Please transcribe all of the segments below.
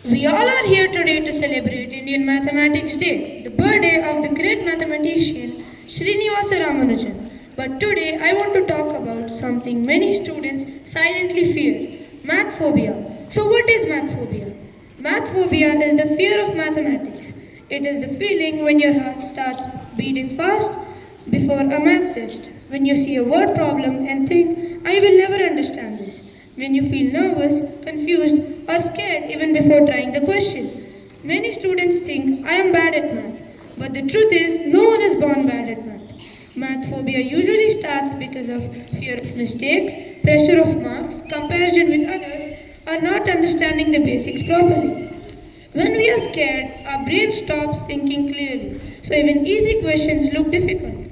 We all are here today to celebrate Indian Mathematics Day, the birthday of the great mathematician Srinivasa Ramanujan. But today I want to talk about something many students silently fear, math phobia. So what is math phobia? Math phobia is the fear of mathematics. It is the feeling when your heart starts beating fast before a math test, when you see a word problem and think, I will never understand this, when you feel nervous, confused, or scared even before trying the question. Many students think, I am bad at math, but the truth is, no one is born bad at math. Math phobia usually starts because of fear of mistakes, pressure of marks, comparison with others, or not understanding the basics properly. When we are scared, our brain stops thinking clearly, so even easy questions look difficult.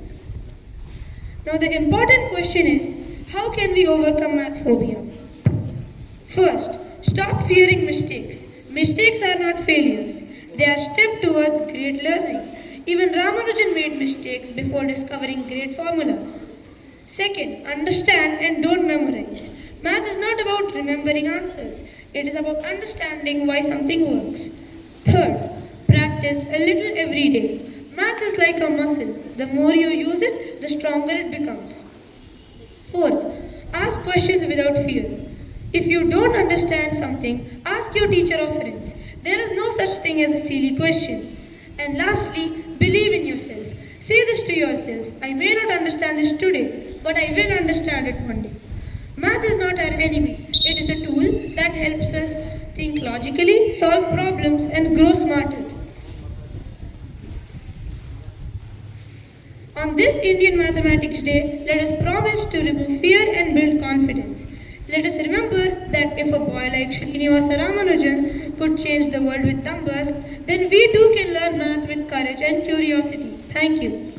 Now, the important question is how can we overcome math phobia? First, stop fearing mistakes. Mistakes are not failures, they are steps towards great learning. Even Ramanujan made mistakes before discovering great formulas. Second, understand and don't memorize. Math is not about remembering answers, it is about understanding why something works. Third, practice a little every day. Math is like a muscle. The more you use it, the stronger it becomes. Fourth, ask questions without fear. If you don't understand something, ask your teacher or friends. There is no such thing as a silly question. And lastly, believe in yourself. Say this to yourself, I may not understand this today, but I will understand it one day. Math is not our enemy. It is a tool that helps us think logically, solve problems, and grow smarter. On this Indian Mathematics Day, let us promise to remove fear and build confidence. Let us remember that if a boy like Srinivasa Ramanujan could change the world with numbers, then we too can learn math with courage and curiosity. Thank you.